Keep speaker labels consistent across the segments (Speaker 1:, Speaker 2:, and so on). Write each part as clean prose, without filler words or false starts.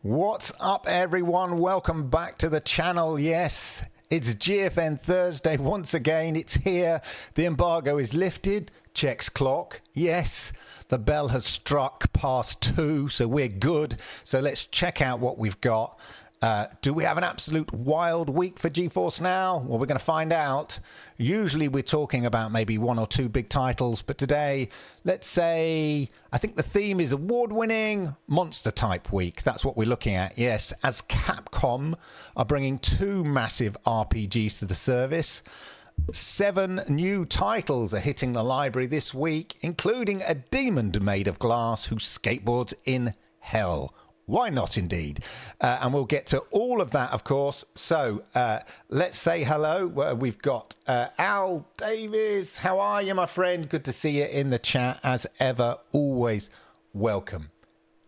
Speaker 1: What's up, everyone? Welcome back to the channel. Yes, it's GFN Thursday once again. It's here. The embargo is lifted. Checks clock. Yes, the bell has struck past 2, so we're good. So let's check out what we've got. Do we have an absolute wild week for GeForce Now? Well, we're going to find out. Usually we're talking about maybe 1 or 2 big titles, but today, let's say, I think the theme is award-winning monster type week. That's what we're looking at, yes, as Capcom are bringing 2 massive RPGs to the service. 7 new titles are hitting the library this week, including a demon made of glass who skateboards in hell. Why not, indeed? And we'll get to all of that, of course. So let's say hello. We've got Al Davis. How are you, my friend? Good to see you in the chat. As ever, always welcome.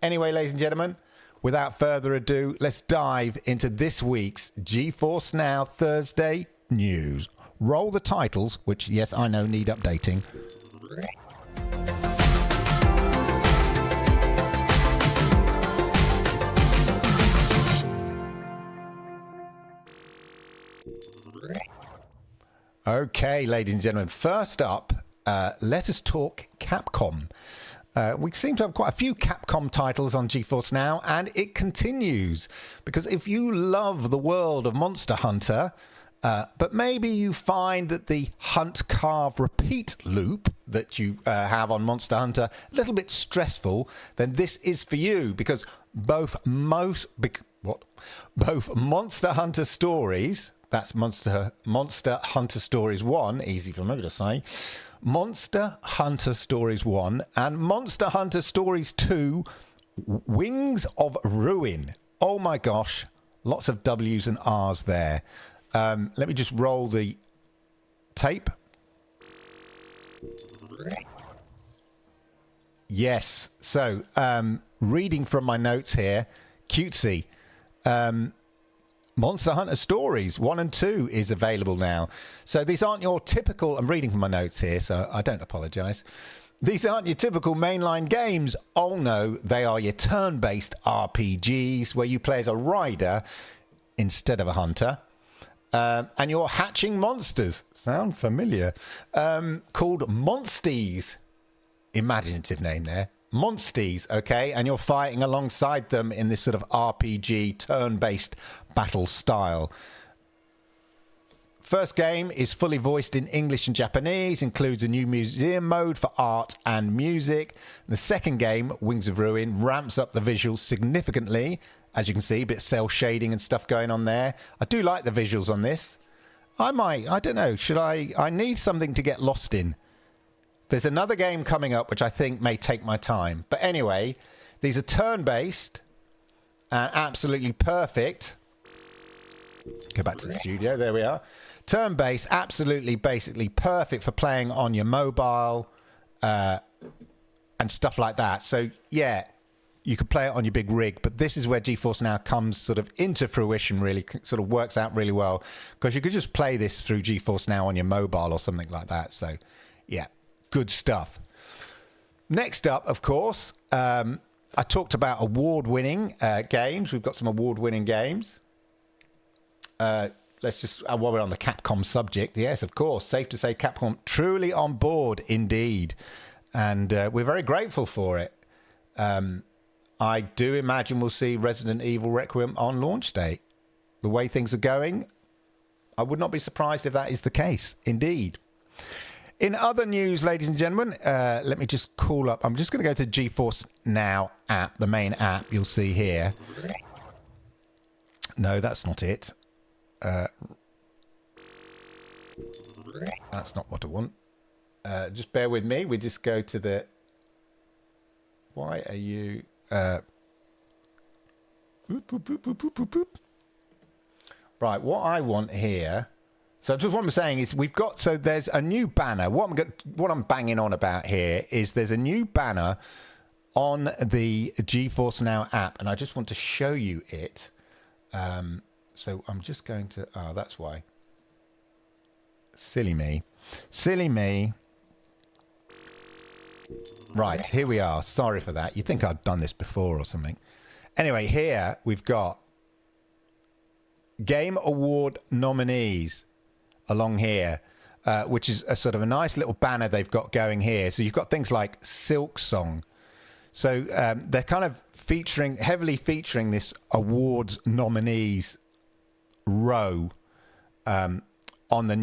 Speaker 1: Anyway, ladies and gentlemen, without further ado, let's dive into this week's GeForce Now Thursday news. Roll the titles, which, yes, I know, need updating. Okay, ladies and gentlemen, first up, let us talk Capcom. We seem to have quite a few Capcom titles on GeForce Now, and it continues. Because if you love the world of Monster Hunter, but maybe you find that the hunt, carve, repeat loop that you have on Monster Hunter a little bit stressful, then this is for you. Because both Monster Hunter Stories... That's Monster Hunter Stories 1, easy for me to say. Monster Hunter Stories 1 and Monster Hunter Stories 2, Wings of Ruin. Oh my gosh, lots of W's and R's there. Let me just roll the tape. Yes, so reading from my notes here, cutesy. Monster Hunter Stories 1 and 2 is available now. So these aren't your typical... I'm reading from my notes here, so I don't apologise. These aren't your typical mainline games. Oh no, they are your turn-based RPGs where you play as a rider instead of a hunter. And you're hatching monsters. Sound familiar? Called Monsties. Imaginative name there. Monsties, okay? And you're fighting alongside them in this sort of RPG turn-based battle style. First game is fully voiced in English and Japanese, includes a new museum mode for art and music. The second game, Wings of Ruin, ramps up the visuals significantly. As you can see, a bit of cell shading and stuff going on there. I do like the visuals on this. I don't know, I need something to get lost in. There's another game coming up which I think may take my time. But anyway, these are turn-based and absolutely perfect. Go back to the studio. There we are. Turn-based, absolutely, basically perfect for playing on your mobile and stuff like that. So, yeah, you could play it on your big rig. But this is where GeForce Now comes sort of into fruition, really, sort of works out really well. Because you could just play this through GeForce Now on your mobile or something like that. So, yeah. Good stuff. Next up, of course, I talked about award-winning games. We've got some award-winning games. Let's just, while we're on the Capcom subject, yes, of course, safe to say Capcom truly on board indeed. And we're very grateful for it. I do imagine we'll see Resident Evil Requiem on launch date. The way things are going, I would not be surprised if that is the case, indeed. In other news, ladies and gentlemen, let me just call up. I'm just going to go to GeForce Now app, the main app you'll see here. No, that's not it. That's not what I want. Just bear with me. We just go to the... Why are you... Right, what I want here... So just what I'm saying is we've got, so there's a new banner. What I'm banging on about here is there's a new banner on the GeForce Now app, and I just want to show you it. So I'm just going to, oh, that's why. Silly me. Silly me. Right, here we are. Sorry for that. You'd think I'd done this before or something. Anyway, here we've got Game Award nominees along here, which is a sort of a nice little banner they've got going here. So you've got things like Silksong. So they're kind of heavily featuring this awards nominees row on the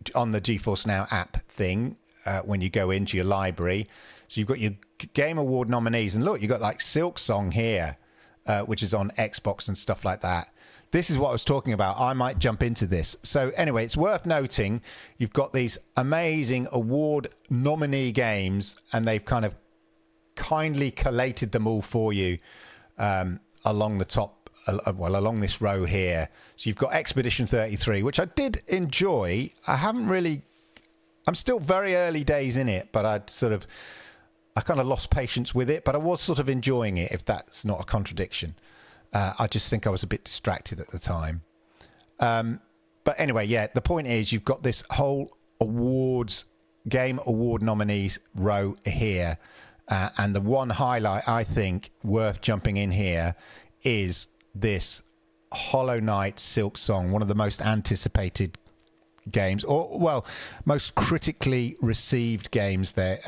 Speaker 1: GeForce Now app thing when you go into your library. So you've got your Game Award nominees, and look, you've got like Silksong here, which is on Xbox and stuff like that. This is what I was talking about. I might jump into this. So anyway, it's worth noting you've got these amazing award nominee games, and they've kind of kindly collated them all for you along the top, along this row here. So you've got Expedition 33, which I did enjoy. I'm still very early days in it, but I kind of lost patience with it, but I was sort of enjoying it, if that's not a contradiction. I just think I was a bit distracted at the time. But anyway, yeah, the point is you've got this whole game award nominees row here. And the one highlight I think worth jumping in here is this Hollow Knight Silksong, one of the most anticipated games, or well, most critically received games there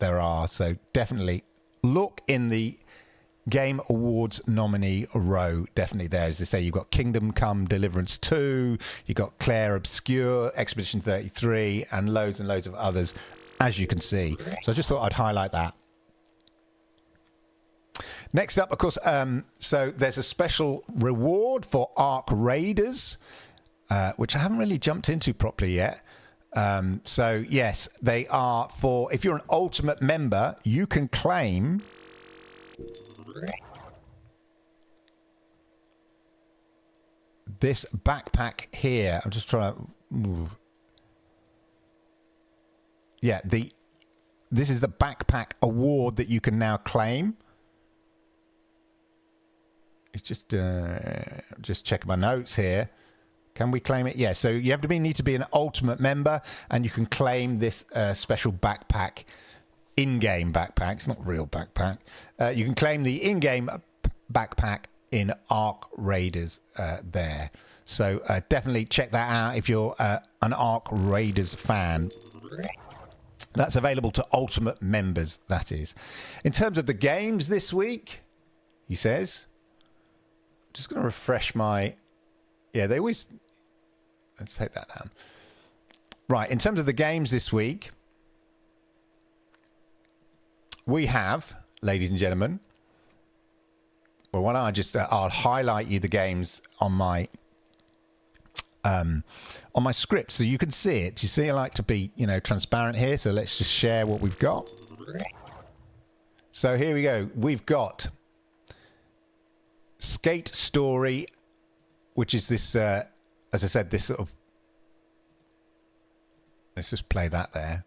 Speaker 1: are. So definitely look in the Game Awards nominee row. Definitely there. As they say, you've got Kingdom Come Deliverance 2, you've got Claire Obscure, Expedition 33, and loads of others, as you can see. So I just thought I'd highlight that. Next up, of course, so there's a special reward for Arc Raiders, which I haven't really jumped into properly yet. So yes, they are for, if you're an Ultimate member, you can claim this backpack here. I'm just trying to move. Yeah, this is the backpack award that you can now claim. It's just checking my notes here. Can we claim it? Yeah, so you need to be an Ultimate member, and you can claim this special backpack, in-game backpack. It's not a real backpack. You can claim the in-game backpack in Arc Raiders there. So definitely check that out if you're an Arc Raiders fan. That's available to Ultimate members, that is. In terms of the games this week, he says, just going to refresh my... Yeah, they always... Let's take that down. Right, in terms of the games this week, we have, ladies and gentlemen... Well, why don't I just... I'll highlight you the games on my script so you can see it. You see, I like to be, transparent here, so let's just share what we've got. So here we go. We've got Skate Story, which is this, as I said, this sort of... Let's just play that there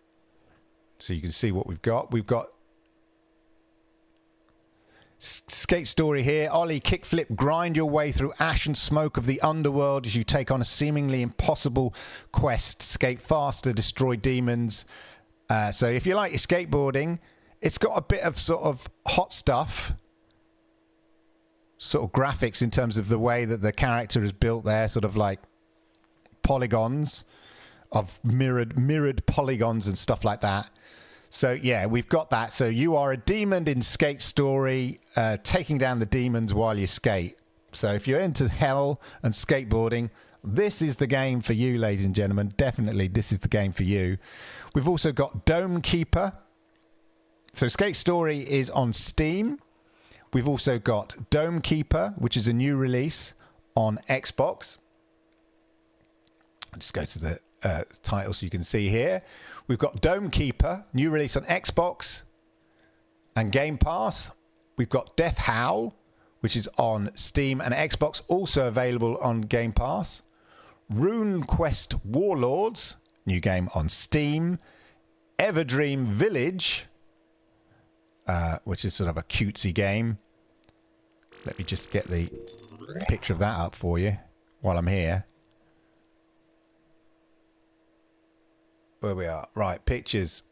Speaker 1: so you can see what we've got. We've got Skate Story here. Ollie, kickflip, grind your way through ash and smoke of the underworld as you take on a seemingly impossible quest. Skate faster, destroy demons. So if you like your skateboarding, it's got a bit of sort of hot stuff, sort of graphics in terms of the way that the character is built there, sort of like polygons of mirrored polygons and stuff like that. So yeah, we've got that. So you are a demon in Skate Story, taking down the demons while you skate. So if you're into hell and skateboarding, this is the game for you, ladies and gentlemen. Definitely, this is the game for you. We've also got Dome Keeper. So Skate Story is on Steam. We've also got Dome Keeper, which is a new release on Xbox. I'll just go to the title so you can see here. We've got Dome Keeper, new release on Xbox and Game Pass. We've got Death Howl, which is on Steam and Xbox, also available on Game Pass. RuneQuest Warlords, new game on Steam. Everdream Village, which is sort of a cutesy game. Let me just get the picture of that up for you while I'm here. Where we are. Right, pictures.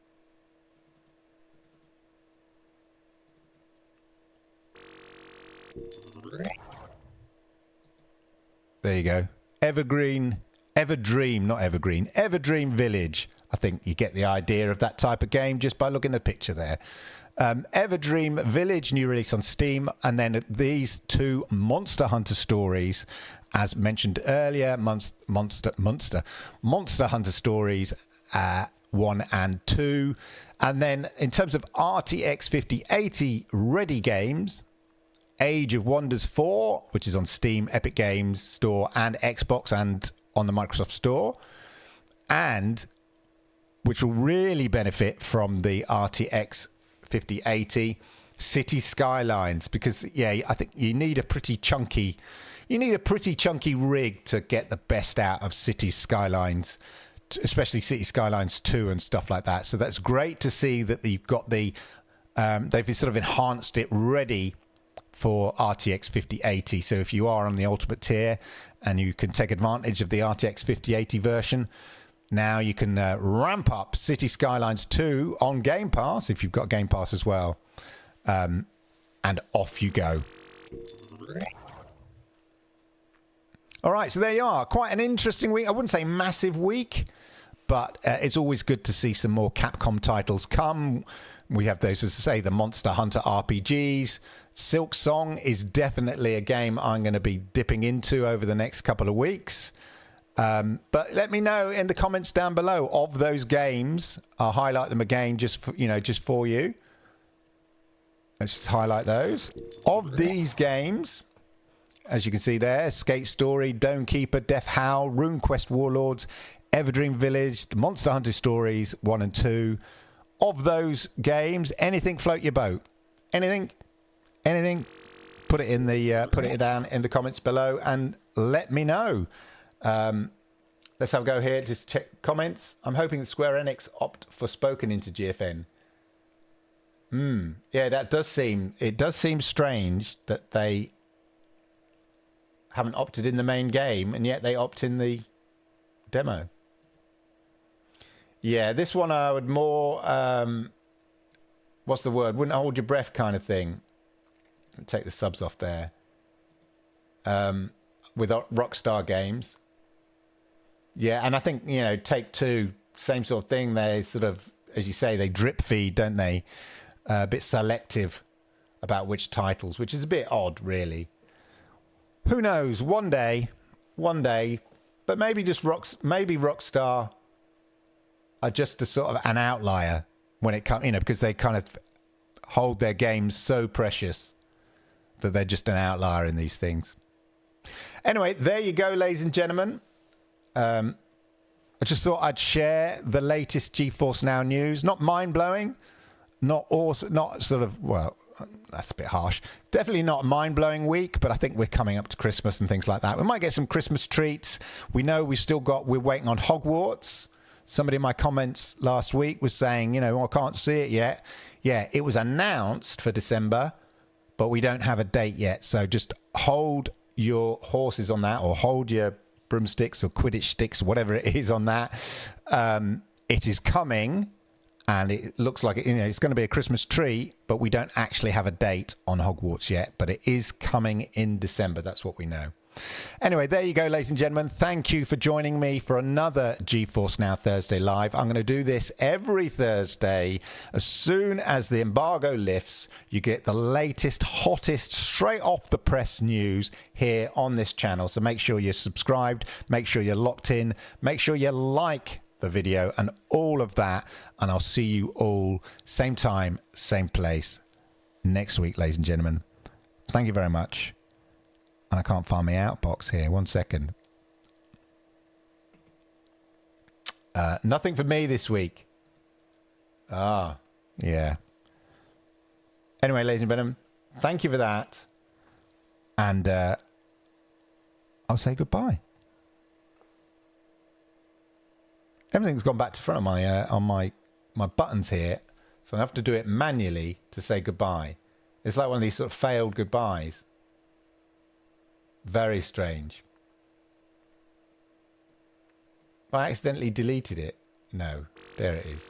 Speaker 1: There you go. Everdream, not Evergreen, Everdream Village. I think you get the idea of that type of game just by looking at the picture there. Everdream Village, new release on Steam, and then these two Monster Hunter stories, as mentioned earlier, Monster Hunter stories 1 and 2. And then in terms of RTX 5080 ready games, Age of Wonders 4, which is on Steam, Epic Games Store, and Xbox, and on the Microsoft Store, and which will really benefit from the RTX 5080 City Skylines, because yeah, I think you need a pretty chunky rig to get the best out of City Skylines, especially City Skylines 2 and stuff like that. So that's great to see that you've got the they've sort of enhanced it ready for RTX 5080. So if you are on the ultimate tier and you can take advantage of the RTX 5080 version, now you can ramp up City Skylines 2 on Game Pass, if you've got Game Pass as well. And off you go. All right, so there you are. Quite an interesting week. I wouldn't say massive week, but it's always good to see some more Capcom titles come. We have those, as I say, the Monster Hunter RPGs. Silksong is definitely a game I'm going to be dipping into over the next couple of weeks. But let me know in the comments down below of those games. I'll highlight them again just for you. Let's just highlight those. Of these games, as you can see there, Skate Story, Dome Keeper, Death Howl, RuneQuest Warlords, Everdream Village, the Monster Hunter Stories 1 and 2. Of those games, anything float your boat? Anything? Put it in the put it down in the comments below and let me know. Let's have a go here. Just check comments. I'm hoping that Square Enix opt for spoken into GFN. Yeah, that does seem. It does seem strange that they haven't opted in the main game and yet they opt in the demo. Yeah, this one I would more, what's the word? Wouldn't hold your breath kind of thing. Take the subs off there. With Rockstar games. Yeah, and I think, you know, Take-Two, same sort of thing. They sort of, as you say, they drip feed, don't they? A bit selective about which titles, which is a bit odd, really. Who knows? One day, but maybe just Rockstar are just a sort of an outlier when it comes, you know, because they kind of hold their games so precious that they're just an outlier in these things. Anyway, there you go, ladies and gentlemen. I just thought I'd share the latest GeForce Now news. Not mind-blowing, not awesome, not sort of, well, that's a bit harsh. Definitely not a mind-blowing week, but I think we're coming up to Christmas and things like that. We might get some Christmas treats. We know we're waiting on Hogwarts. Somebody in my comments last week was saying, you know, I can't see it yet. Yeah, it was announced for December, but we don't have a date yet. So just hold your horses on that, or hold your broomsticks or Quidditch sticks, whatever it is on that. It is coming, and it looks like it's going to be a Christmas tree, but we don't actually have a date on Hogwarts yet. But it is coming in December. That's what we know. Anyway, there you go, ladies and gentlemen. Thank you for joining me for another GeForce Now Thursday Live. I'm going to do this every Thursday. As soon as the embargo lifts, you get the latest, hottest, straight off the press news here on this channel. So make sure you're subscribed, make sure you're locked in, make sure you like the video and all of that. And I'll see you all same time, same place next week, ladies and gentlemen. Thank you very much. And I can't find my outbox here. 1 second. Nothing for me this week. Ah, yeah. Anyway, ladies and gentlemen, thank you for that. And I'll say goodbye. Everything's gone back to front of my on my buttons here. So I have to do it manually to say goodbye. It's like one of these sort of failed goodbyes. Very strange. I accidentally deleted it. No, there it is.